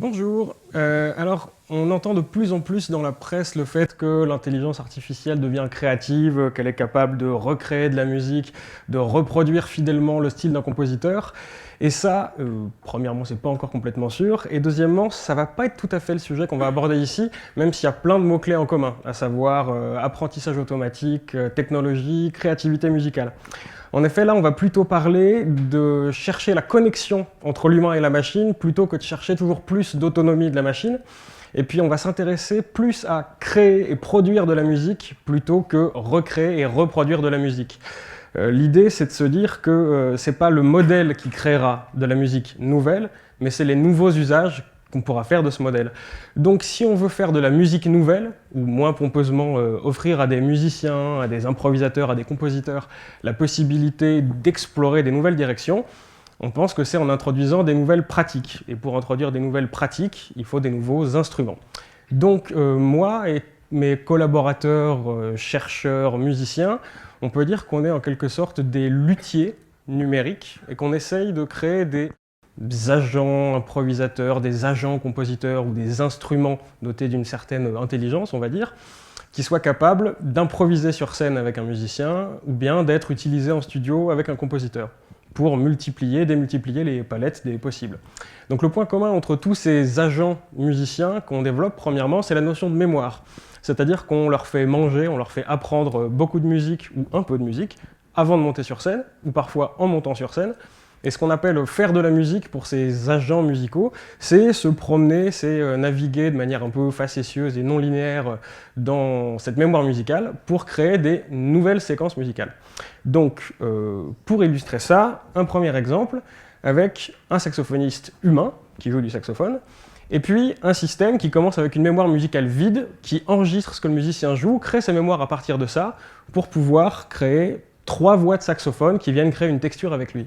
Bonjour. Alors, on entend de plus en plus dans la presse le fait que l'intelligence artificielle devient créative, qu'elle est capable de recréer de la musique, de reproduire fidèlement le style d'un compositeur. Et ça, premièrement, c'est pas encore complètement sûr. Et deuxièmement, ça va pas être tout à fait le sujet qu'on va aborder ici, même s'il y a plein de mots-clés en commun, à savoir apprentissage automatique, technologie, créativité musicale. En effet, là, on va plutôt parler de chercher la connexion entre l'humain et la machine, plutôt que de chercher toujours plus d'autonomie de la machine. Et puis, on va s'intéresser plus à créer et produire de la musique, plutôt que recréer et reproduire de la musique. L'idée, c'est de se dire que c'est pas le modèle qui créera de la musique nouvelle, mais c'est les nouveaux usages qu'on pourra faire de ce modèle. Donc si on veut faire de la musique nouvelle, ou moins pompeusement offrir à des musiciens, à des improvisateurs, à des compositeurs la possibilité d'explorer des nouvelles directions, on pense que c'est en introduisant des nouvelles pratiques. Et pour introduire des nouvelles pratiques, il faut des nouveaux instruments. Donc moi et mes collaborateurs, chercheurs, musiciens, on peut dire qu'on est en quelque sorte des luthiers numériques et qu'on essaye de créer des agents improvisateurs, des agents compositeurs ou des instruments dotés d'une certaine intelligence, on va dire, qui soient capables d'improviser sur scène avec un musicien ou bien d'être utilisés en studio avec un compositeur pour multiplier, démultiplier les palettes des possibles. Donc le point commun entre tous ces agents musiciens qu'on développe, premièrement, c'est la notion de mémoire. C'est-à-dire qu'on leur fait manger, on leur fait apprendre beaucoup de musique ou un peu de musique avant de monter sur scène, ou parfois en montant sur scène. Et ce qu'on appelle faire de la musique pour ces agents musicaux, c'est se promener, c'est naviguer de manière un peu facétieuse et non linéaire dans cette mémoire musicale pour créer des nouvelles séquences musicales. Donc, pour illustrer ça, un premier exemple avec un saxophoniste humain qui joue du saxophone, et puis un système qui commence avec une mémoire musicale vide, qui enregistre ce que le musicien joue, crée sa mémoire à partir de ça, pour pouvoir créer 3 voix de saxophone qui viennent créer une texture avec lui.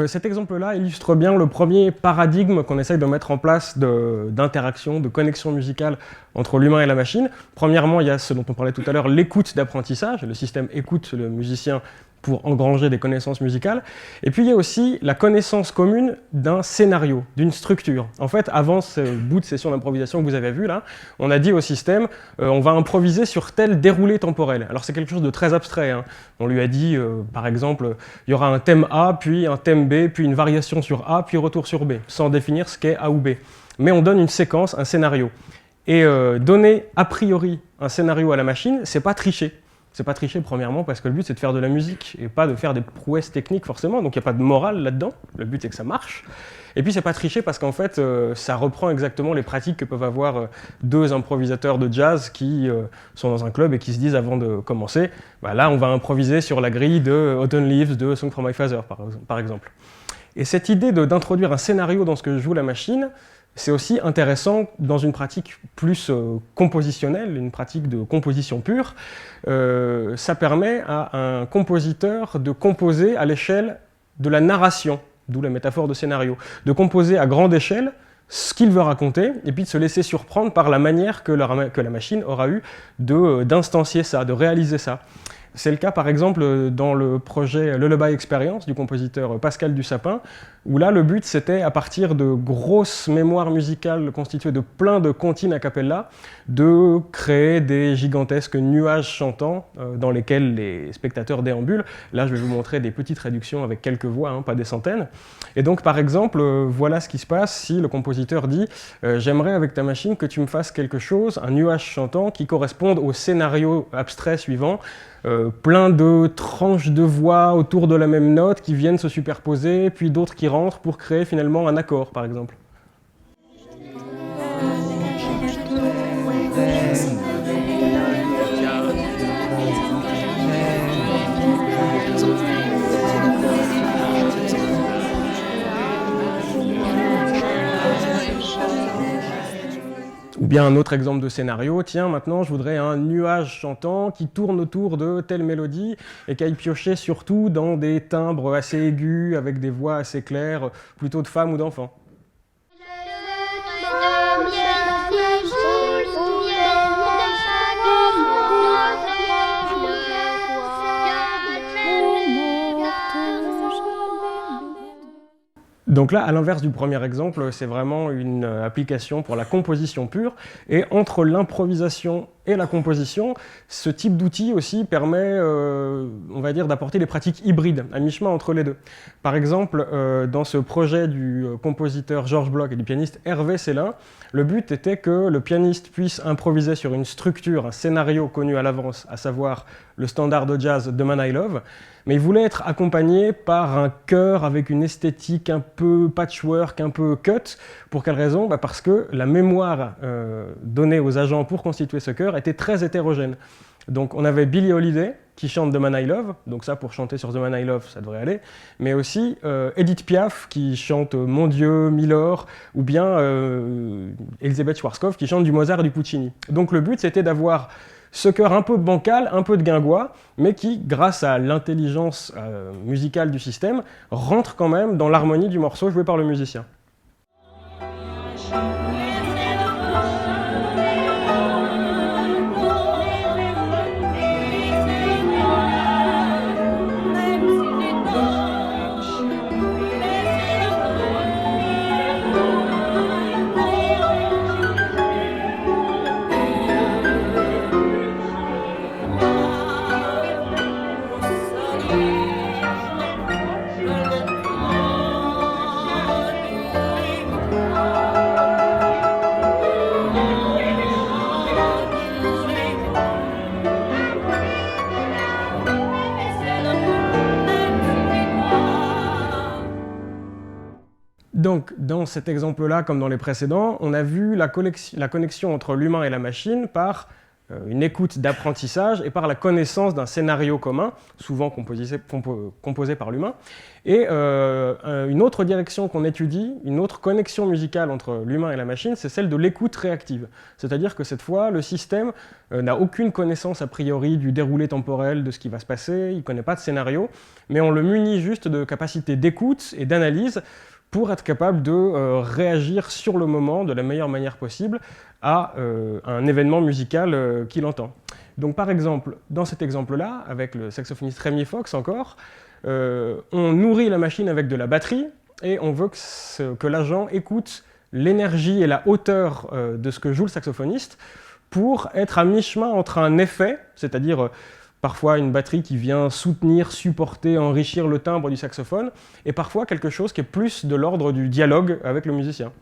Cet exemple-là illustre bien le premier paradigme qu'on essaye de mettre en place d'interaction, de connexion musicale entre l'humain et la machine. Premièrement, il y a ce dont on parlait tout à l'heure, l'écoute d'apprentissage. Le système écoute le musicien pour engranger des connaissances musicales. Et puis il y a aussi la connaissance commune d'un scénario, d'une structure. En fait, avant ce bout de session d'improvisation que vous avez vu là, on a dit au système on va improviser sur tel déroulé temporel. Alors c'est quelque chose de très abstrait, hein. On lui a dit, par exemple, il y aura un thème A, puis un thème B, puis une variation sur A, puis retour sur B, sans définir ce qu'est A ou B. Mais on donne une séquence, un scénario. Et donner a priori un scénario à la machine, c'est pas tricher. C'est pas tricher premièrement parce que le but c'est de faire de la musique et pas de faire des prouesses techniques forcément, donc il n'y a pas de morale là-dedans, le but c'est que ça marche. Et puis c'est pas tricher parce qu'en fait ça reprend exactement les pratiques que peuvent avoir 2 improvisateurs de jazz qui sont dans un club et qui se disent avant de commencer, bah là on va improviser sur la grille de Autumn Leaves de Song from My Father par exemple. Et cette idée d'introduire un scénario dans ce que joue la machine, c'est aussi intéressant dans une pratique plus compositionnelle, une pratique de composition pure. Ça permet à un compositeur de composer à l'échelle de la narration, d'où la métaphore de scénario, de composer à grande échelle ce qu'il veut raconter, et puis de se laisser surprendre par la manière que la machine aura eu d'instancier ça, de réaliser ça. C'est le cas par exemple dans le projet Lullaby Experience du compositeur Pascal Dussapin, où là le but c'était à partir de grosses mémoires musicales constituées de plein de comptines a cappella, de créer des gigantesques nuages chantants dans lesquels les spectateurs déambulent. Là je vais vous montrer des petites réductions avec quelques voix, hein, pas des centaines. Et donc par exemple, voilà ce qui se passe si le compositeur dit j'aimerais avec ta machine que tu me fasses quelque chose, un nuage chantant qui corresponde au scénario abstrait suivant, plein de tranches de voix autour de la même note qui viennent se superposer, puis d'autres qui rentrent pour créer finalement un accord, par exemple. bien un autre exemple de scénario, tiens, maintenant je voudrais un nuage chantant qui tourne autour de telle mélodie et qui aille piocher surtout dans des timbres assez aigus, avec des voix assez claires, plutôt de femmes ou d'enfants. Donc là, à l'inverse du premier exemple, c'est vraiment une application pour la composition pure. Et entre l'improvisation et la composition, ce type d'outil aussi permet, on va dire, d'apporter des pratiques hybrides, à mi-chemin entre les deux. Par exemple, dans ce projet du compositeur Georges Bloch et du pianiste Hervé Célin, le but était que le pianiste puisse improviser sur une structure, un scénario connu à l'avance, à savoir le standard de jazz The Man I Love, mais il voulait être accompagné par un chœur avec une esthétique un peu patchwork, un peu cut. Pour quelle raison? Parce que la mémoire donnée aux agents pour constituer ce chœur était très hétérogène. Donc on avait Billie Holiday qui chante The Man I Love, donc ça pour chanter sur The Man I Love ça devrait aller, mais aussi Edith Piaf qui chante Mon Dieu, Milord, ou bien Elisabeth Schwarzkopf qui chante du Mozart et du Puccini. Donc le but c'était d'avoir ce chœur un peu bancal, un peu de guingois, mais qui, grâce à l'intelligence musicale du système, rentre quand même dans l'harmonie du morceau joué par le musicien. Donc, dans cet exemple-là, comme dans les précédents, on a vu la connexion entre l'humain et la machine par une écoute d'apprentissage et par la connaissance d'un scénario commun, souvent composé par l'humain. Et une autre direction qu'on étudie, une autre connexion musicale entre l'humain et la machine, c'est celle de l'écoute réactive. C'est-à-dire que cette fois, le système n'a aucune connaissance a priori du déroulé temporel de ce qui va se passer, il ne connaît pas de scénario, mais on le munit juste de capacités d'écoute et d'analyse pour être capable de réagir sur le moment de la meilleure manière possible à un événement musical qu'il entend. Donc par exemple, dans cet exemple-là, avec le saxophoniste Rémi Fox encore, on nourrit la machine avec de la batterie et on veut que l'agent écoute l'énergie et la hauteur de ce que joue le saxophoniste pour être à mi-chemin entre un effet, c'est-à-dire parfois une batterie qui vient soutenir, supporter, enrichir le timbre du saxophone, et parfois quelque chose qui est plus de l'ordre du dialogue avec le musicien.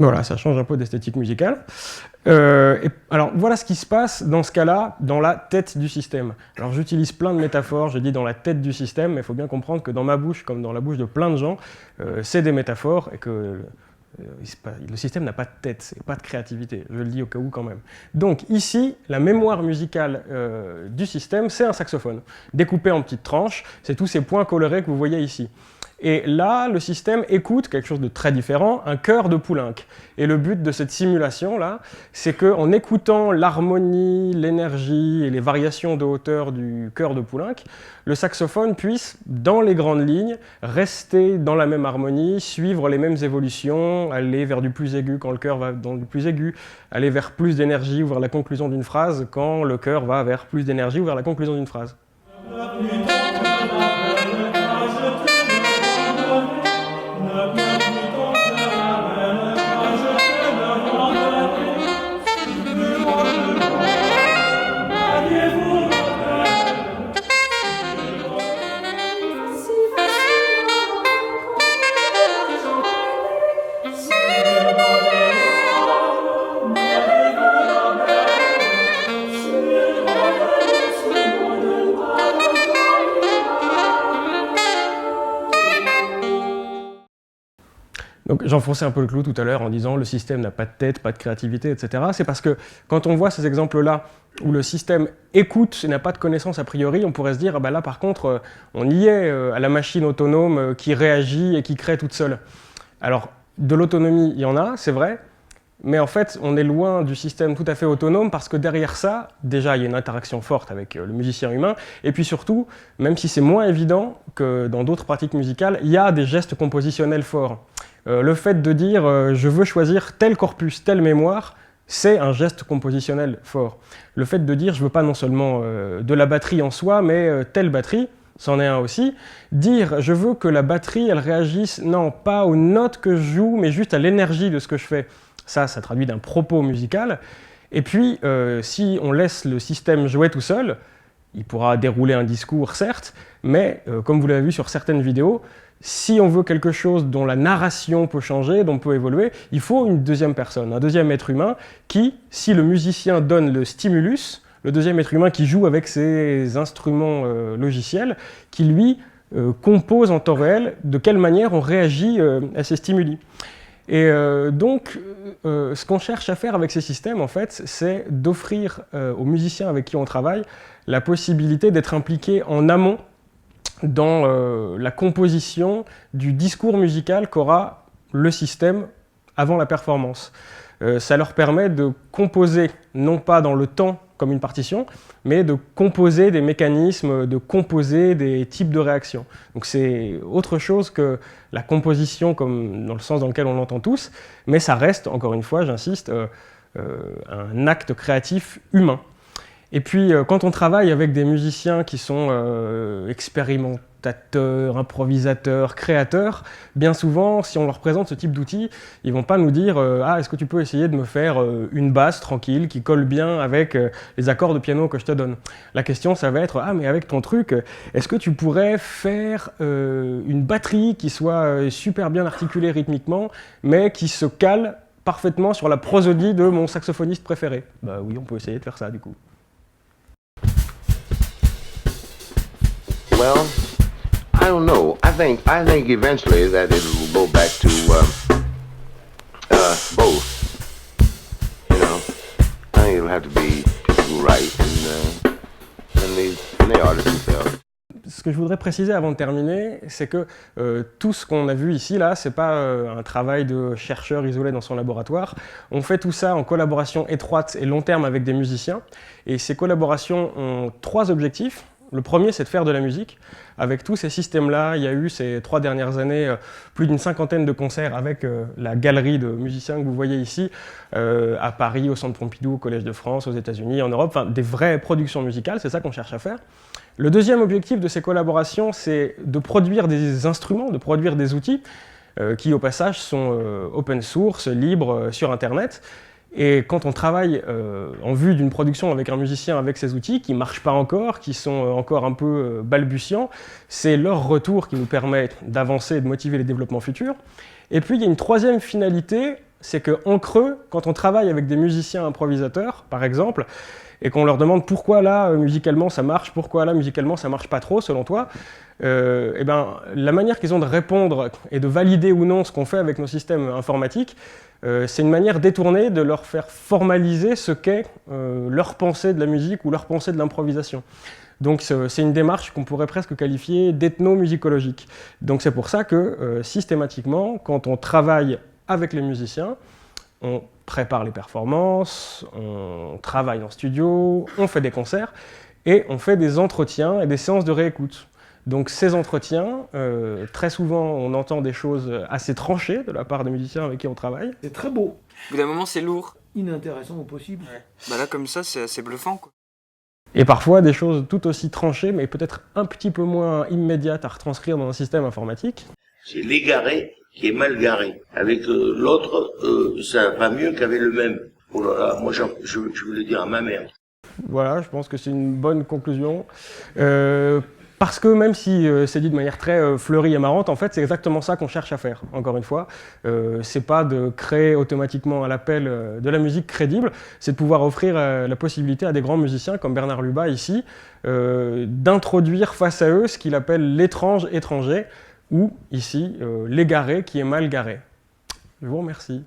Voilà, ça change un peu d'esthétique musicale. Alors voilà ce qui se passe dans ce cas-là, dans la tête du système. Alors j'utilise plein de métaphores, je dis dans la tête du système, mais il faut bien comprendre que dans ma bouche, comme dans la bouche de plein de gens, c'est des métaphores et que le système n'a pas de tête, c'est pas de créativité, je le dis au cas où quand même. Donc ici, la mémoire musicale du système, c'est un saxophone, découpé en petites tranches, c'est tous ces points colorés que vous voyez ici. Et là, le système écoute quelque chose de très différent, un chœur de Poulenc. Et le but de cette simulation-là, c'est qu'en écoutant l'harmonie, l'énergie et les variations de hauteur du chœur de Poulenc, le saxophone puisse, dans les grandes lignes, rester dans la même harmonie, suivre les mêmes évolutions, aller vers du plus aigu quand le chœur va dans du plus aigu, aller vers plus d'énergie ou vers la conclusion d'une phrase quand le chœur va vers plus d'énergie ou vers la conclusion d'une phrase. Donc j'enfonçais un peu le clou tout à l'heure en disant le système n'a pas de tête, pas de créativité, etc. C'est parce que quand on voit ces exemples-là où le système écoute et n'a pas de connaissance a priori, on pourrait se dire ah bah là par contre on y est à la machine autonome qui réagit et qui crée toute seule. Alors de l'autonomie il y en a, c'est vrai, mais en fait on est loin du système tout à fait autonome parce que derrière ça, déjà il y a une interaction forte avec le musicien humain et puis surtout, même si c'est moins évident que dans d'autres pratiques musicales, il y a des gestes compositionnels forts. Le fait de dire je veux choisir tel corpus, telle mémoire, c'est un geste compositionnel fort. Le fait de dire je veux pas non seulement de la batterie en soi, mais telle batterie, c'en est un aussi. Dire je veux que la batterie elle réagisse, non pas aux notes que je joue, mais juste à l'énergie de ce que je fais. Ça traduit d'un propos musical. Et puis si on laisse le système jouer tout seul, il pourra dérouler un discours certes, mais comme vous l'avez vu sur certaines vidéos, si on veut quelque chose dont la narration peut changer, dont peut évoluer, il faut une deuxième personne, un deuxième être humain qui, si le musicien donne le stimulus, le deuxième être humain qui joue avec ses instruments logiciels, qui lui compose en temps réel de quelle manière on réagit à ces stimuli. Et donc, ce qu'on cherche à faire avec ces systèmes, en fait, c'est d'offrir aux musiciens avec qui on travaille la possibilité d'être impliqués en amont dans la composition du discours musical qu'aura le système avant la performance. Ça leur permet de composer, non pas dans le temps comme une partition, mais de composer des mécanismes, de composer des types de réactions. Donc c'est autre chose que la composition comme dans le sens dans lequel on l'entend tous, mais ça reste, encore une fois, j'insiste, un acte créatif humain. Et puis, quand on travaille avec des musiciens qui sont expérimentateurs, improvisateurs, créateurs, bien souvent, si on leur présente ce type d'outils, ils ne vont pas nous dire « Ah, est-ce que tu peux essayer de me faire une basse tranquille qui colle bien avec les accords de piano que je te donne ?» La question, ça va être « Ah, mais avec ton truc, est-ce que tu pourrais faire une batterie qui soit super bien articulée rythmiquement, mais qui se cale parfaitement sur la prosodie de mon saxophoniste préféré ?» Bah oui, on peut essayer de faire ça du coup. Well, I don't know. I think eventually that it will go back to both. You know, I think it'll have to be people who write and the artists themselves. Ce que je voudrais préciser avant de terminer, c'est que tout ce qu'on a vu ici, là, c'est pas un travail de chercheur isolé dans son laboratoire. On fait tout ça en collaboration étroite et long terme avec des musiciens. Et ces collaborations ont 3 objectifs. Le premier, c'est de faire de la musique. Avec tous ces systèmes-là, il y a eu ces 3 dernières années plus d'une 50aine de concerts avec la galerie de musiciens que vous voyez ici, à Paris, au Centre Pompidou, au Collège de France, aux États-Unis, en Europe, enfin des vraies productions musicales, c'est ça qu'on cherche à faire. Le deuxième objectif de ces collaborations, c'est de produire des instruments, de produire des outils qui, au passage, sont open source, libres sur Internet. Et quand on travaille en vue d'une production avec un musicien avec ces outils qui ne marchent pas encore, qui sont encore un peu balbutiants, c'est leur retour qui nous permet d'avancer et de motiver les développements futurs. Et puis il y a une troisième finalité, c'est qu'en creux, quand on travaille avec des musiciens improvisateurs, par exemple, et qu'on leur demande pourquoi là, musicalement, ça marche, pourquoi là, musicalement, ça marche pas trop, selon toi, eh ben, la manière qu'ils ont de répondre et de valider ou non ce qu'on fait avec nos systèmes informatiques, c'est une manière détournée de leur faire formaliser ce qu'est leur pensée de la musique ou leur pensée de l'improvisation. Donc c'est une démarche qu'on pourrait presque qualifier d'ethnomusicologique. Donc c'est pour ça que systématiquement, quand on travaille avec les musiciens, on prépare les performances, on travaille en studio, on fait des concerts et on fait des entretiens et des séances de réécoute. Donc ces entretiens, très souvent on entend des choses assez tranchées de la part des musiciens avec qui on travaille. C'est très beau. Au bout d'un moment, c'est lourd. Inintéressant au possible. Ouais. Bah là, comme ça, c'est assez bluffant, quoi. Et parfois des choses tout aussi tranchées, mais peut-être un petit peu moins immédiates à retranscrire dans un système informatique. C'est l'égaré qui est mal garé. Avec l'autre, ça va mieux qu'avec le même. Oh là là, moi je veux le dire à ma mère. Voilà, je pense que c'est une bonne conclusion. Parce que même si c'est dit de manière très fleurie et marrante, en fait c'est exactement ça qu'on cherche à faire, encore une fois. C'est pas de créer automatiquement à l'appel de la musique crédible, c'est de pouvoir offrir la possibilité à des grands musiciens comme Bernard Lubat ici, d'introduire face à eux ce qu'il appelle l'étrange étranger, ou ici l'égaré qui est mal garé. Je vous remercie.